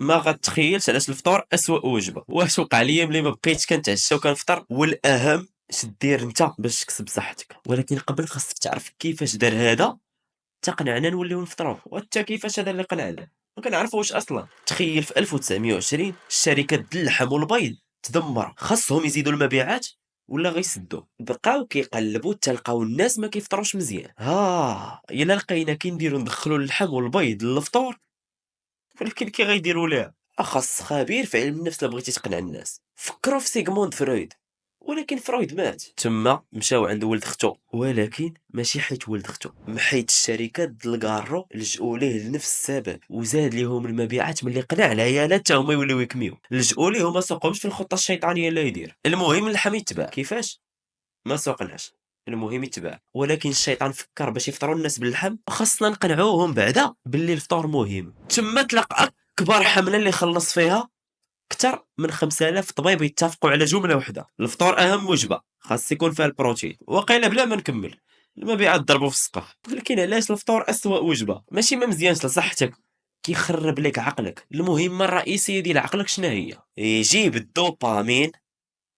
ما غتخيلش علاش الفطور أسوأ وجبة. واش وقع ليا ملي ما بقيتش كنتعشى وكنفطر؟ والأهم دير انت باش تكسب صحتك، ولكن قبل خاصك تعرف كيفاش دار هذا تقنعنا نوليو نفطروا، وحتى كيفاش هذا اللي قنعنا ما كنعرفوش اصلا. تخيل في 1920 الشركات د اللحم والبيض تدمر، خاصهم يزيدوا المبيعات ولا غيسدوا؟ بقاو كيقلبوا تلقاو الناس ما كيفطروش مزيان. الا لقينا كنديروا ندخلوا اللحم والبيض للفطور، ولكن كي غيديروا ليها؟ اخص خبير في علم النفس لو بغيتي تقنع الناس. فكروا في سيغموند فرويد، ولكن فرويد مات تما مشاو عند ولد اختو، ولكن ماشي حيت ولد اختو، حيت الشركات د الكارو لجؤوا ليه لنفس السبب وزاد ليهم المبيعات ملي قنع العيالات حتى هما يوليو يكميو. لجؤوا ليه وما سوقهمش في الخطه الشيطانيه اللي يدير. المهم اللحم يتباع كيفاش؟ ما سوقناش. المهم يتباع، ولكن الشيطان فكر باش يفطروا الناس باللحم خاصنا نقنعوهم بعدا باللي الفطور مهم. تما تلقى اكبر حمله اللي خلص فيها اكثر من 5000 طبيب يتفقوا على جمله واحده: الفطور اهم وجبه، خاص يكون فيها البروتين. وقيله بلا ما نكمل المبيعات ضربوا في السقف. ولكن علاش الفطور اسوأ وجبه؟ ماشي ما مزيانش لصحتك، كيخرب لك عقلك. المهمه الرئيسيه ديال عقلك شنو هي؟ يجيب الدوبامين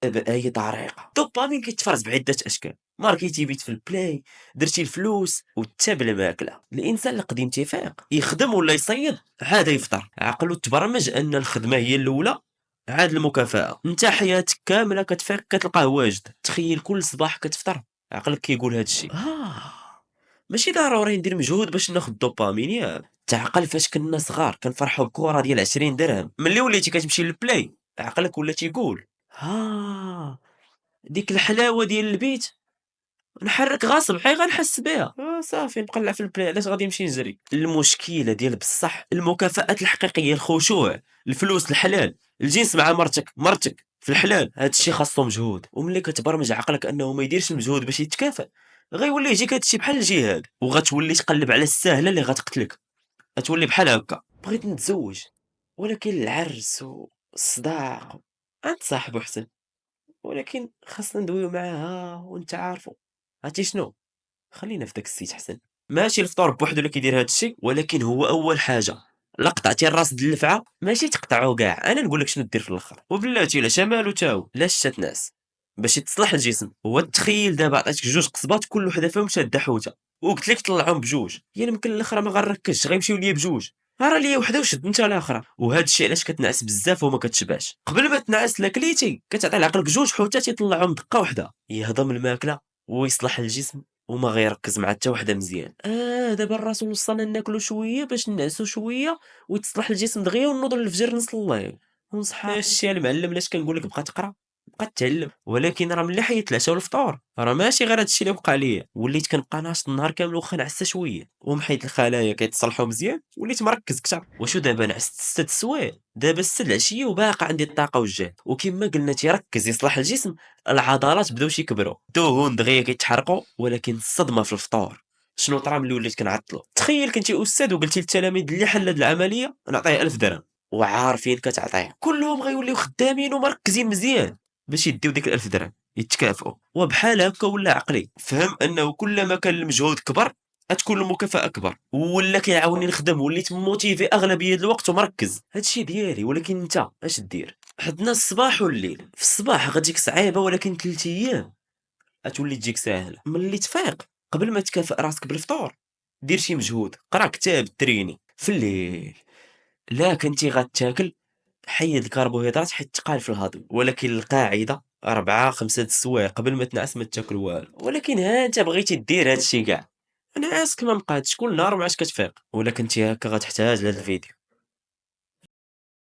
بأي طريقة. الدوبامين كيتفرز بعدة أشكال: ماركيتي بيت في البلاي، درتي الفلوس، وتا بالماكلة. الإنسان القديم تيفيق يخدم ولا يصيد عاد يفطر، عقلو تبرمج أن الخدمة هي الأولى، عاد المكافأة. انت حياتك كاملة كتفيق كتلقاه واجد. تخيل كل صباح كتفطر عقلك كيقول هاد الشيء. ماشي ضروري ندير مجهود باش ناخد الدوبامين. يا تعقل فاش كنا صغار كنفرحوا بكرة ديال 20 درهم، ملي وليتي كتمشي للبلاي عقلك ولا تيقول ديك الحلاوة ديال البيت نحرك غصب حي غنحس بها. صافي نقلع في البلاي، علاش غادي نمشي نجري؟ المشكلة ديال بصح المكافآت الحقيقية، الخشوع، الفلوس الحلال، الجنس مع مرتك في الحلال، هادشي خاصو مجهود. وملي كتبرمج عقلك انه ما يديرش المجهود باش يتكافئ، غيولي يجيك هادشي بحال الجهاد، وغتولي تقلب على الساهلة اللي غتقتلك. غتولي بحال هكا: بغيت نتزوج ولكن العرس والصداق انت صاحبو حسن، ولكن خاصنا ندويو معاها وانت عارفو. عرفتي شنو؟ خلينا في داك السيت حسن. ماشي الفطور بوحدو اللي كيدير هاد الشيء، ولكن هو اول حاجه. لا قطعتي الراس د اللفعه ماشي تقطعو كاع، انا نقول لك شنو دير في الاخر. وبلاتي لا شمالو تاو لا شات ناس باش يتصلح الجسم. هو تخيل دابا عطيتك جوج قصبات كل وحده فيهم شاده حوته، وقلت لك طلعهم بجوج، يعني يمكن الاخرى ما غنركزش غيمشيو ليا بجوج. راه ليا وحده وشد انت الاخرى. وهذا الشيء علاش كتنعس بزاف وما كتشبعش. قبل ما تنعس لا كليتي كتعطي لعقلك جوج حوتات يطلعهم دقه واحده، يهضم الماكله ويصلح الجسم وما غيركز مع حتى وحده مزيان. دابا الرسول وصلنا ناكلو شويه باش نعسو شويه ويتصلح الجسم دغيا ونوضوا للفجر نصلي ونصحى. الشيء المعلم علاش كنقول لك بقى تقرا بقى تعلم. ولكن راه ملي حيت العشاء والفطور راه ماشي غير هادشي اللي وقع ليا، وليت كنبقى ناشط النهار كامل واخا نعسى شويه، ومحيت الخلايا كيتصلحوا مزيان، وليت مركز كثر. وشو دابا نعست 6 السوايع، دابا 6 العشيه وباقي عندي الطاقه والجهد. وكما قلنا تيركز يصلح الجسم، العضلات بداو يكبروا، الدهون دغيا كيتحرقوا. ولكن الصدمه في الفطور شنو طرا ملي وليت كنعطلو؟ تخيل كنتي استاذ وقلتي للتلاميذ اللي حل هاد العمليه نعطيه 1000 درهم، وعارفين كتعطيه كلهم غيوليو خدامين ومركزين مزيان باش يديو ديك 1000 درهم يتكافئوا. وبحال هكا ولا عقلي فهم انه كلما كان المجهود كبر غتكون المكافأة أكبر. ولا كيعاوني نخدم، وليت موتيفي أغلبية الوقت ومركز. هادشي ديالي. ولكن أنت اش دير؟ حدنا الصباح والليل. في الصباح غتجيك صعيبة، ولكن 3 أيام غتولي تجيك ساهلة. ملي تفيق قبل ما تكافئ راسك بالفطور دير شي مجهود، قرا كتاب، تريني. في الليل لا كنتي غتاكل حيد الكربوهيدرات حيت ثقال في الهضم، ولكن القاعده 4 5 السوايع قبل ما تنعس ما تاكل والو. ولكن ها انت بغيتي دير هادشي كاع، انا عاسك ما مقادش كل نهار وما عادش كتفيق. ولا كنتي هكا غتحتاج لهاد الفيديو.